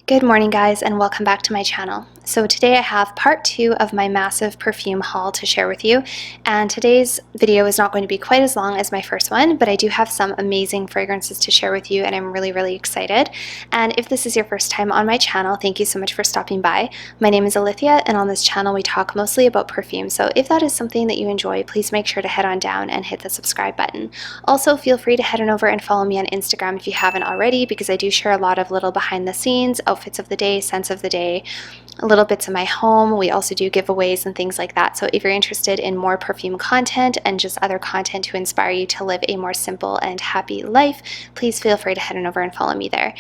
Good morning guys, and welcome back to my channel. So today I have part 2 of my massive perfume haul to share with you, and today's video is not going to be quite as long as my first one, but I do have some amazing fragrances to share with you and I'm really excited. And if this is your first time on my channel, thank you so much for stopping by. My name is Alithia and on this channel we talk mostly about perfume, so if that is something that you enjoy, please make sure to head on down and hit the subscribe button. Also feel free to head on over and follow me on Instagram if you haven't already, because I do share a lot of little behind the scenes, outfits of the day, scents of the day, little bits of my home. We also do giveaways and things like that. So if you're interested in more perfume content and just other content to inspire you to live a more simple and happy life, please feel free to head on over and follow me there.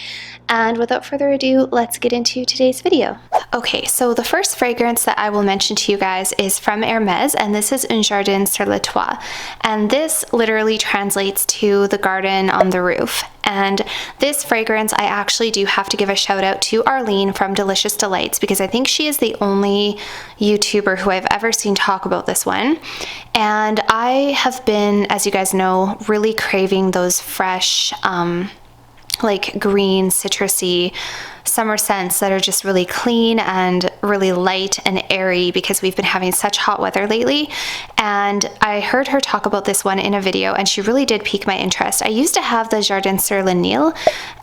And without further ado, let's get into today's video. Okay, so the first fragrance that I will mention to you guys is from Hermes, and this is Jardin sur le toit. And this literally translates to the garden on the roof. And this fragrance, I actually do have to give a shout out to Arlene from Delicious Delights, because I think she is the only YouTuber who I've ever seen talk about this one. And I have been, as you guys know, really craving those fresh, like green, citrusy summer scents that are just really clean and really light and airy, because we've been having such hot weather lately. And I heard her talk about this one in a video and she really did pique my interest. I used to have the Jardin sur le Nil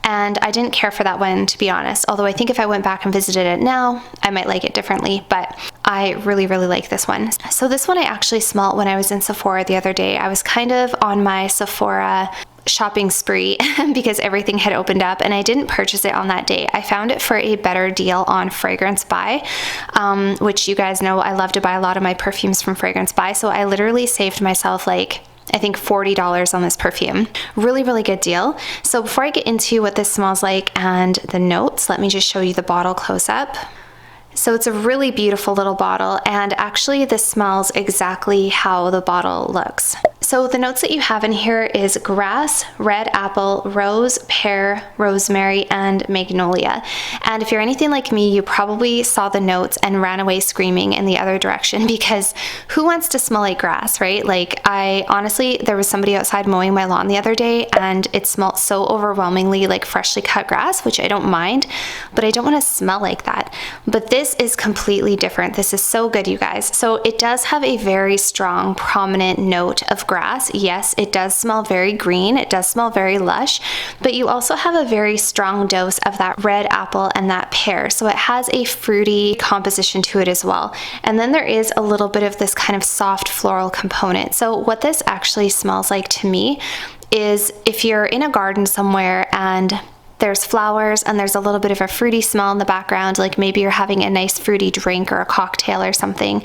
and I didn't care for that one, to be honest, although I think if I went back and visited it now I might like it differently, but I really like this one. So this one I actually smelled when I was in Sephora the other day. I was kind of on my Sephora shopping spree because everything had opened up and I didn't purchase it on that day. I found it for a better deal on Fragrance Buy, which you guys know I love to buy a lot of my perfumes from Fragrance Buy, so I literally saved myself like I think $40 on this perfume. Really good deal. So before I get into what this smells like and the notes, let me just show you the bottle close up. So it's a really beautiful little bottle, and actually this smells exactly how the bottle looks. So the notes that you have in here is grass, red apple, rose, pear, rosemary, and magnolia. And if you're anything like me, you probably saw the notes and ran away screaming in the other direction, because who wants to smell like grass, right? Like, I honestly, there was somebody outside mowing my lawn the other day and it smelled so overwhelmingly like freshly cut grass, which I don't mind, but I don't want to smell like that. But this is completely different. This is so good, you guys. So it does have a very strong, prominent note of grass. Yes, it does smell very green. It does smell very lush, but you also have a very strong dose of that red apple and that pear. So it has a fruity composition to it as well. And then there is a little bit of this kind of soft floral component. So what this actually smells like to me is if you're in a garden somewhere and there's flowers and there's a little bit of a fruity smell in the background, like maybe you're having a nice fruity drink or a cocktail or something,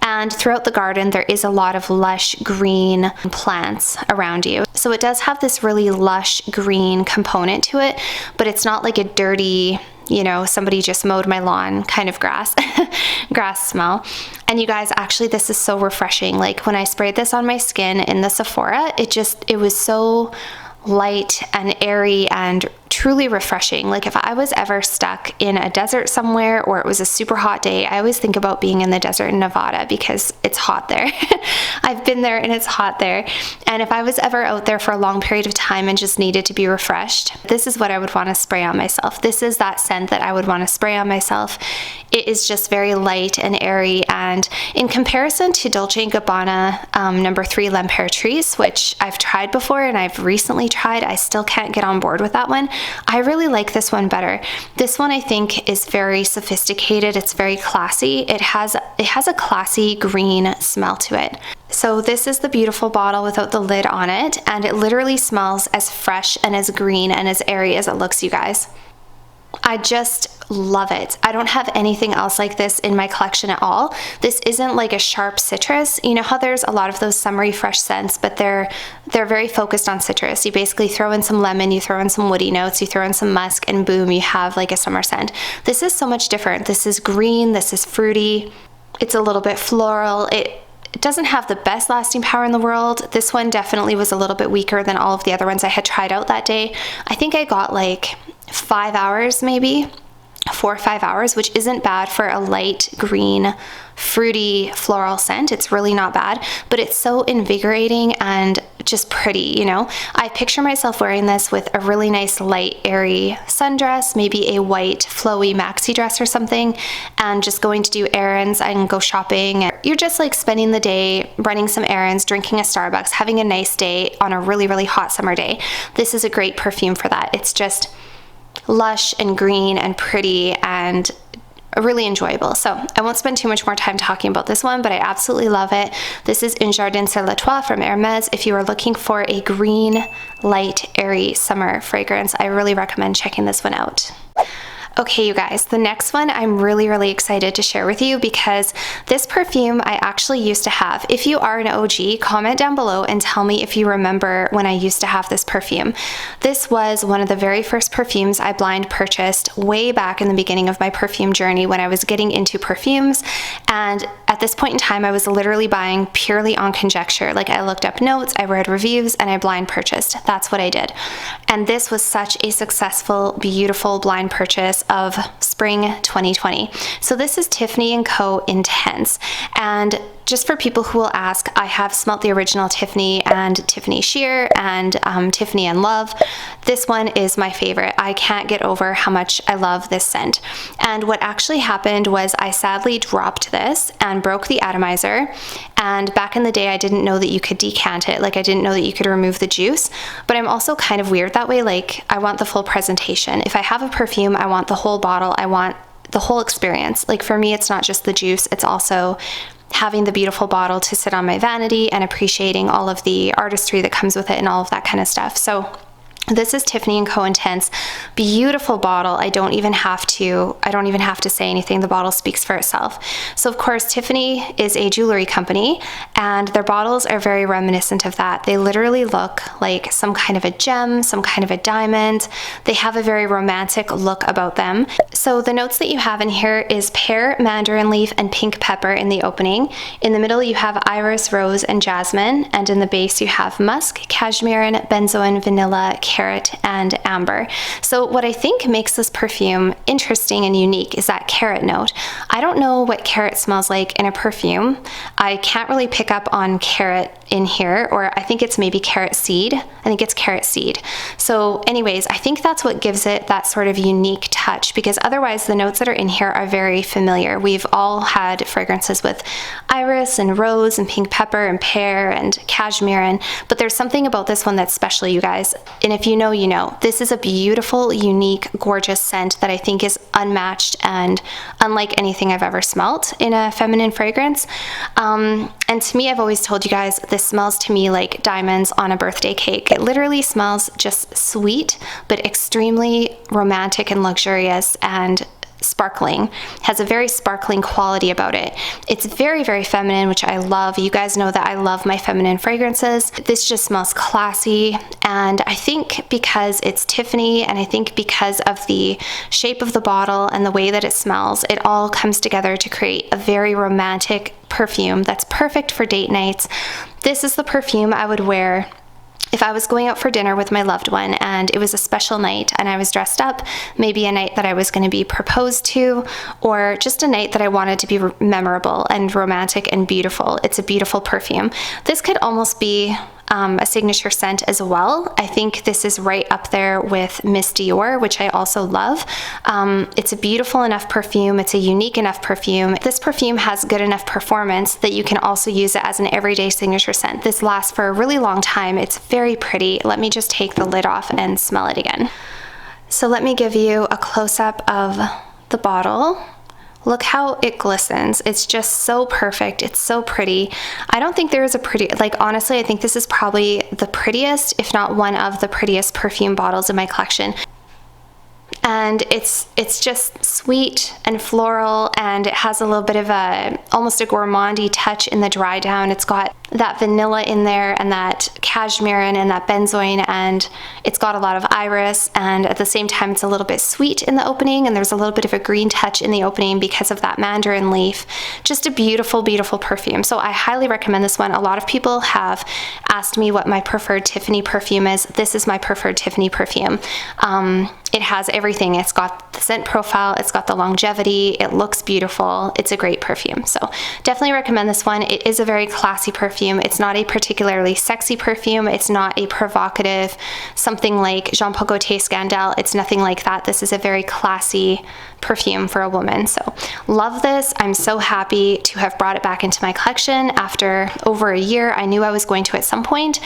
and throughout the garden there is a lot of lush green plants around you. So it does have this really lush green component to it, but it's not like a dirty, you know, somebody just mowed my lawn kind of grass smell. And you guys, actually this is so refreshing. Like when I sprayed this on my skin in the Sephora, it was so light and airy and truly refreshing. Like if I was ever stuck in a desert somewhere or it was a super hot day, I always think about being in the desert in Nevada because it's hot there. I've been there and it's hot there. And if I was ever out there for a long period of time and just needed to be refreshed, this is what I would want to spray on myself. This is that scent that I would want to spray on myself. It is just very light and airy, and in comparison to Dolce & Gabbana number 3 L'Impératrice, which I've tried before and I've recently tried, I still can't get on board with that one. I really like this one better. This one I think is very sophisticated. It's very classy. It has a classy green smell to it. So this is the beautiful bottle without the lid on it, and it literally smells as fresh and as green and as airy as it looks, you guys. I just love it. I don't have anything else like this in my collection at all. This isn't like a sharp citrus. You know how there's a lot of those summery fresh scents, but they're very focused on citrus. You basically throw in some lemon, you throw in some woody notes, you throw in some musk, and boom, you have like a summer scent. This is so much different. This is green, this is fruity. It's a little bit floral. It doesn't have the best lasting power in the world. This one definitely was a little bit weaker than all of the other ones I had tried out that day. I think I got like 5 hours, maybe 4 or 5 hours, which isn't bad for a light green fruity floral scent. It's really not bad, but it's so invigorating and just pretty, you know? I picture myself wearing this with a really nice light airy sundress, maybe a white flowy maxi dress or something, and just going to do errands and go shopping. You're just like spending the day running some errands, drinking a Starbucks, having a nice day on a really, really hot summer day. This is a great perfume for that. It's just lush and green and pretty and really enjoyable. So I won't spend too much more time talking about this one, but I absolutely love it. This is in Jardin sur le Toit from Hermes. If you are looking for a green, light, airy summer fragrance, I really recommend checking this one out. Okay, you guys, the next one I'm really, really excited to share with you because this perfume I actually used to have. If you are an OG, comment down below and tell me if you remember when I used to have this perfume. This was one of the very first perfumes I blind purchased way back in the beginning of my perfume journey when I was getting into perfumes. And at this point in time, I was literally buying purely on conjecture. Like, I looked up notes, I read reviews, and I blind purchased. That's what I did. And this was such a successful, beautiful blind purchase of spring 2020. So this is Tiffany Co Intense. And just for people who will ask, I have smelt the original Tiffany and Tiffany Sheer and Tiffany and Love. This one is my favorite. I can't get over how much I love this scent. And what actually happened was I sadly dropped this and broke the atomizer. And back in the day, I didn't know that you could decant it. Like, I didn't know that you could remove the juice. But I'm also kind of weird that way. Like, I want the full presentation. If I have a perfume, I want the whole bottle. I want the whole experience. Like, for me, it's not just the juice. It's also having the beautiful bottle to sit on my vanity and appreciating all of the artistry that comes with it and all of that kind of stuff. So this is Tiffany Co Intense. Beautiful bottle. I don't even have to say anything. The bottle speaks for itself. So of course, Tiffany is a jewelry company and their bottles are very reminiscent of that. They literally look like some kind of a gem, some kind of a diamond. They have a very romantic look about them. So the notes that you have in here is pear, mandarin leaf, and pink pepper in the opening. In the middle, you have iris, rose, and jasmine. And in the base, you have musk, cashmere, benzoin, vanilla, carrot, and amber. So what I think makes this perfume interesting and unique is that carrot note. I don't know what carrot smells like in a perfume. I can't really pick up on carrot in here, or I think it's maybe carrot seed. I think it's carrot seed. So anyways, I think that's what gives it that sort of unique touch, because otherwise the notes that are in here are very familiar. We've all had fragrances with iris and rose and pink pepper and pear and cashmere, but there's something about this one that's special, you guys. And if you know, you know. This is a beautiful, unique, gorgeous scent that I think is unmatched and unlike anything I've ever smelt in a feminine fragrance. And to me, I've always told you guys, this smells to me like diamonds on a birthday cake. It literally smells just sweet, but extremely romantic and luxurious and sparkling. Has a very sparkling quality about it. It's very, very feminine, which I love. You guys know that I love my feminine fragrances. This just smells classy, and I think because it's Tiffany, and I think because of the shape of the bottle and the way that it smells, it all comes together to create a very romantic perfume that's perfect for date nights. This is the perfume I would wear if I was going out for dinner with my loved one and it was a special night and I was dressed up, maybe a night that I was going to be proposed to, or just a night that I wanted to be memorable and romantic and beautiful. It's a beautiful perfume. This could almost be a signature scent as well. I think this is right up there with Miss Dior, which I also love. It's a beautiful enough perfume. It's a unique enough perfume. This perfume has good enough performance that you can also use it as an everyday signature scent. This lasts for a really long time. It's very pretty. Let me just take the lid off and smell it again. So let me give you a close-up of the bottle. Look how it glistens. It's just so perfect. It's so pretty. I don't think there is a pretty, like honestly, I think this is probably the prettiest, if not one of the prettiest perfume bottles in my collection. And it's just sweet and floral, and it has a little bit of almost a gourmandy touch in the dry down. It's got that vanilla in there and that cashmere and that benzoin, and it's got a lot of iris, and at the same time it's a little bit sweet in the opening, and there's a little bit of a green touch in the opening because of that mandarin leaf. Just a beautiful, beautiful perfume. So I highly recommend this one. A lot of people have asked me what my preferred Tiffany perfume is. This is my preferred Tiffany perfume. It has everything. It's got the scent profile, it's got the longevity, it looks beautiful. It's a great perfume. So definitely recommend this one. It is a very classy perfume. It's not a particularly sexy perfume. perfume. It's not a provocative, something like Jean Paul Gaultier Scandale. It's nothing like that. This is a very classy perfume for a woman. So love this. I'm so happy to have brought it back into my collection after over a year. I knew I was going to at some point,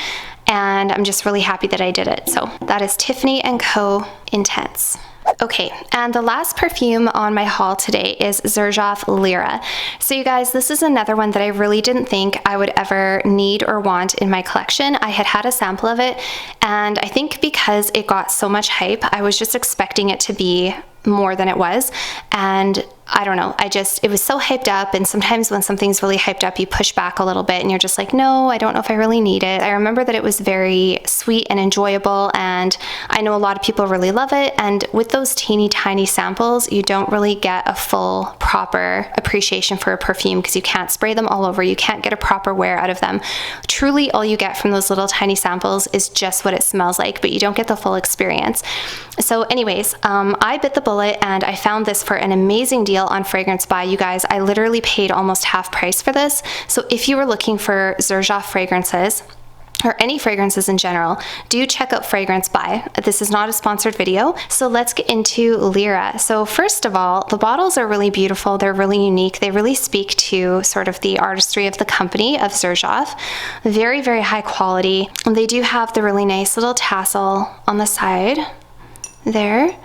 and I'm just really happy that I did it. So that is Tiffany Co Intense. Okay, and the last perfume on my haul today is Xerjoff Lira. So you guys, this is another one that I really didn't think I would ever need or want in my collection. I had a sample of it, and I think because it got so much hype, I was just expecting it to be more than it was, and I don't know, it was so hyped up, and sometimes when something's really hyped up, you push back a little bit and you're just like, no, I don't know if I really need it. I remember that it was very sweet and enjoyable, and I know a lot of people really love it, and with those teeny tiny samples, you don't really get a full, proper appreciation for a perfume because you can't spray them all over, you can't get a proper wear out of them. Truly, all you get from those little tiny samples is just what it smells like, but you don't get the full experience. So anyways, I bit the bullet and I found this for an amazing deal on Fragrance Buy. You guys, I literally paid almost half price for this. So if you were looking for Xerjoff fragrances, or any fragrances in general, do check out Fragrance Buy. This is not a sponsored video, so let's get into Lira. So first of all, the bottles are really beautiful, they're really unique, they really speak to sort of the artistry of the company of Xerjoff. Very, very high quality. They do have the really nice little tassel on the side there.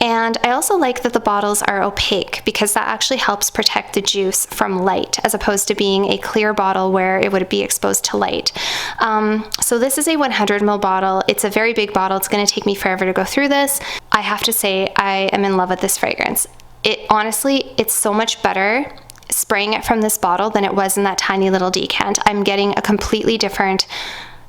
And I also like that the bottles are opaque because that actually helps protect the juice from light as opposed to being a clear bottle where it would be exposed to light. So this is a 100 ml bottle. It's a very big bottle. It's going to take me forever to go through this. I have to say I am in love with this fragrance. Honestly, it's so much better spraying it from this bottle than it was in that tiny little decant. I'm getting a completely different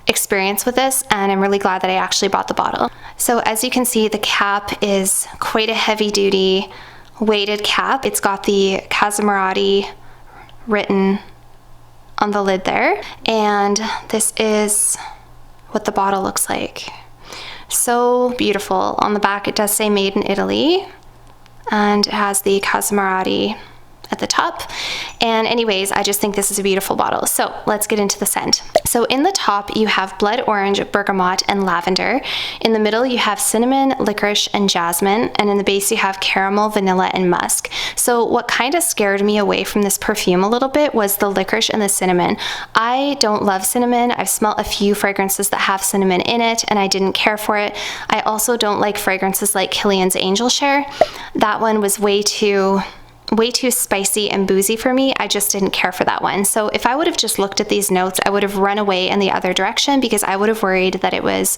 experience with this, and I'm really glad that I actually bought the bottle. So as you can see, the cap is quite a heavy duty weighted cap. It's got the codymarieb written on the lid there, and this is what the bottle looks like. So beautiful. On the back it does say made in Italy, and it has the codymarieb at the top. And anyways, I just think this is a beautiful bottle. So let's get into the scent. So in the top you have blood orange, bergamot, and lavender. In the middle you have cinnamon, licorice, and jasmine, and in the base you have caramel, vanilla, and musk. So what kind of scared me away from this perfume a little bit was the licorice and the cinnamon. I don't love cinnamon. I've smelled a few fragrances that have cinnamon in it and I didn't care for it. I also don't like fragrances like Kilian's Angel Share. That one was way too spicy and boozy for me. I just didn't care for that one. So if I would have just looked at these notes, I would have run away in the other direction because I would have worried that it was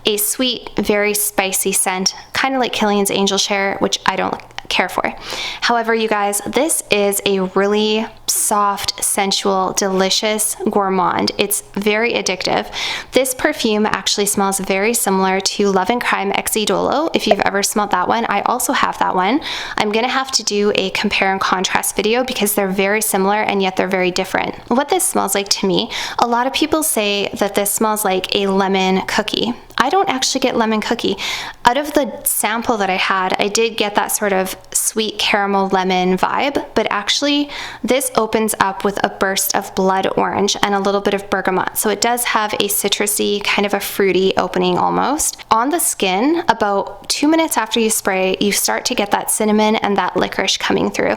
a sweet, very spicy scent, kind of like Kilian's Angel Share, which I don't care for. However, you guys, this is a really soft, sensual, delicious gourmand. It's very addictive. This perfume actually smells very similar to Love and Crime Ex Idolo. If you've ever smelled that one, I also have that one. I'm gonna have to do a compare and contrast video because they're very similar and yet they're very different. What this smells like to me, a lot of people say that this smells like a lemon cookie. I don't actually get lemon cookie. Out of the sample that I had, I did get that sort of sweet caramel lemon vibe, but actually this opens up with a burst of blood orange and a little bit of bergamot. So it does have a citrusy, kind of a fruity opening almost. On the skin, about 2 minutes after you spray, you start to get that cinnamon and that licorice coming through.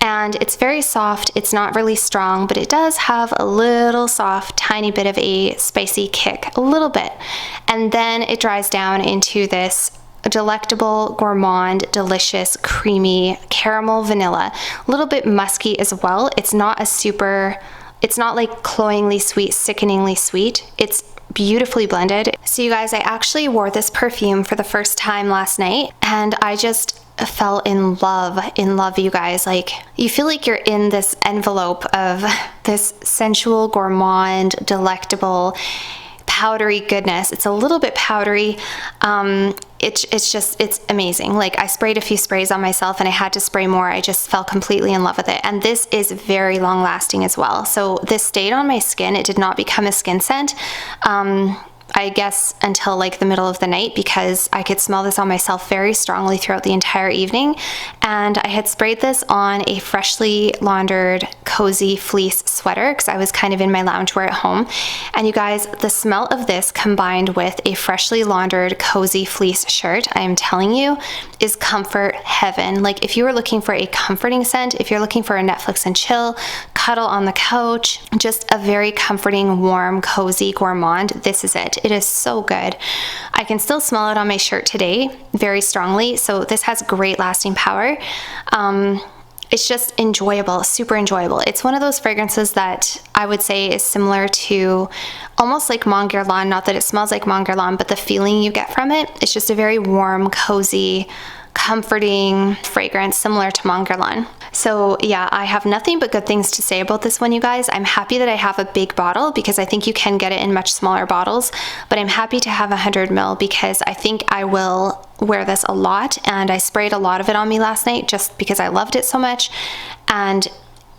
And it's very soft, it's not really strong, but it does have a little soft, tiny bit of a spicy kick, a little bit. And then it dries down into this delectable, gourmand, delicious, creamy caramel vanilla, a little bit musky as well. It's not like cloyingly sweet, sickeningly sweet. It's beautifully blended. So you guys, I actually wore this perfume for the first time last night, and I just fell in love, you guys. Like, you feel like you're in this envelope of this sensual, gourmand, delectable, powdery goodness. It's a little bit powdery. It's amazing. Like, I sprayed a few sprays on myself and I had to spray more. I just fell completely in love with it. And this is very long lasting as well. So this stayed on my skin. It did not become a skin scent. I guess until like the middle of the night, because I could smell this on myself very strongly throughout the entire evening. And I had sprayed this on a freshly laundered cozy fleece sweater because I was kind of in my loungewear at home. And you guys, the smell of this combined with a freshly laundered cozy fleece shirt, I am telling you, is comfort heaven. Like if you were looking for a comforting scent, if you're looking for a Netflix and chill, cuddle on the couch, just a very comforting, warm, cozy gourmand, this is it. It is so good. I can still smell it on my shirt today very strongly, so this has great lasting power. It's just enjoyable, super enjoyable. It's one of those fragrances that I would say is similar to almost like Mon Guerlain, not that it smells like Mon Guerlain, but the feeling you get from it, it's just a very warm, cozy, comforting fragrance similar to Mon Guerlain. So yeah, I have nothing but good things to say about this one, you guys. I'm happy that I have a big bottle because I think you can get it in much smaller bottles, but I'm happy to have 100 ml because I think I will wear this a lot, and I sprayed a lot of it on me last night just because I loved it so much, and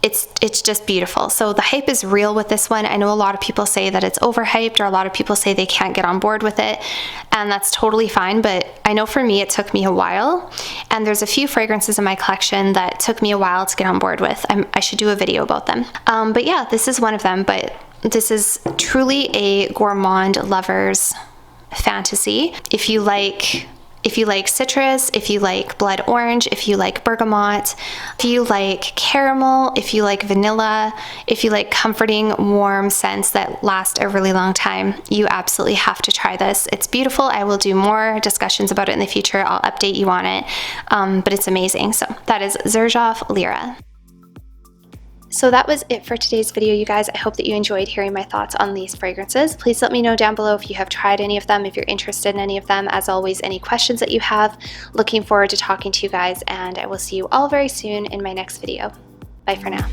it's just beautiful. So the hype is real with this one. I know a lot of people say that it's overhyped, or a lot of people say they can't get on board with it, and that's totally fine, but I know for me it took me a while, and there's a few fragrances in my collection that took me a while to get on board with. I should do a video about them. But yeah, this is one of them, but this is truly a gourmand lover's fantasy. If you like citrus, if you like blood orange, if you like bergamot, if you like caramel, if you like vanilla, if you like comforting, warm scents that last a really long time, you absolutely have to try this. It's beautiful. I will do more discussions about it in the future. I'll update you on it, but it's amazing. So that is Xerjoff Lira. So that was it for today's video, you guys. I hope that you enjoyed hearing my thoughts on these fragrances. Please let me know down below if you have tried any of them, if you're interested in any of them. As always, any questions that you have. Looking forward to talking to you guys, and I will see you all very soon in my next video. Bye for now.